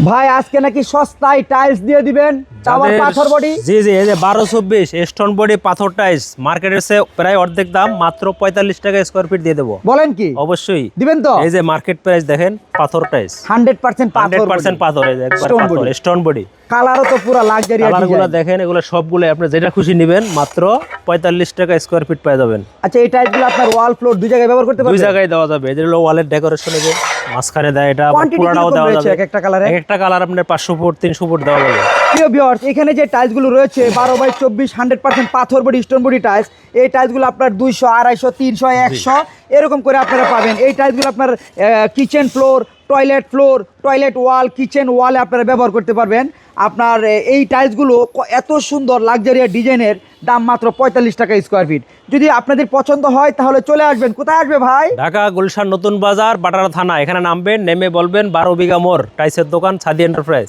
ভাই আজকে নাকি সস্তায় টাইলস দিয়ে দিবেন, আবার পাথর বডি। জি জি, এই যে 1224 স্টোন বডি পাথর টাইলস মার্কেটের চেয়ে প্রায় অর্ধেক দাম, মাত্র 45 টাকা স্কয়ার ফিট দিয়ে দেবো। বলেন কি? অবশ্যই দিবেন তো? এই যে মার্কেট প্রাইস দেখেন, পাথর টাইলস 100% পাথর, 100% পাথর, এই যে একবার Stone পাথর body। Stone body. কালারও তো পুরো লাক্সারি কালারগুলো দেখেন, এগুলো সবগুলো আপনি যেটা খুশি নেবেন, মাত্র 45 টাকা স্কয়ার ফিট পেয়ে যাবেন। আচ্ছা, এই টাইলসগুলো আপনার ওয়াল ফ্লোর দুই জায়গায় ব্যবহার করতে দুই পারবেন? জায়গায় দেওয়া যাবে। যেগুলো ওয়ালের ডেকোরেশন, এই যে মাঝখানে দেয়, এটা কোয়ান্টিটি পুরোটাও দেওয়া যাবে। এক একটা কালারে এক একটা কালার আপনার 500 ফুট 300 ফুট দেওয়া যাবে। প্রিয় ভিউয়ার্স, এখানে যে টাইলসগুলো রয়েছে 12x24 100% পাথর বডি স্টোন বডি টাইলস, এই টাইলসগুলো আপনার 200 250 300 100 এরকম করে আপনারা পাবেন। এই টাইলসগুলো আপনার kitchen floor, toilet floor, toilet ওয়াল, কিচেন ওয়ালে আপনারা ব্যবহার করতে পারবেন। আপনার এই টাইলসগুলো এত সুন্দর লাক্সারিয়াস ডিজাইনের, দাম মাত্র 45 টাকা স্কোয়ার ফিট। যদি আপনাদের পছন্দ হয় তাহলে চলে আসবেন। কোথায় আসবে ভাই? ঢাকা গুলশান নতুন বাজার, বাটারা থানা। এখানে নামবেন, নেমে বলবেন 12 বিঘা মোড় টাইলসের দোকান, ছাদি এন্টারপ্রাইজ।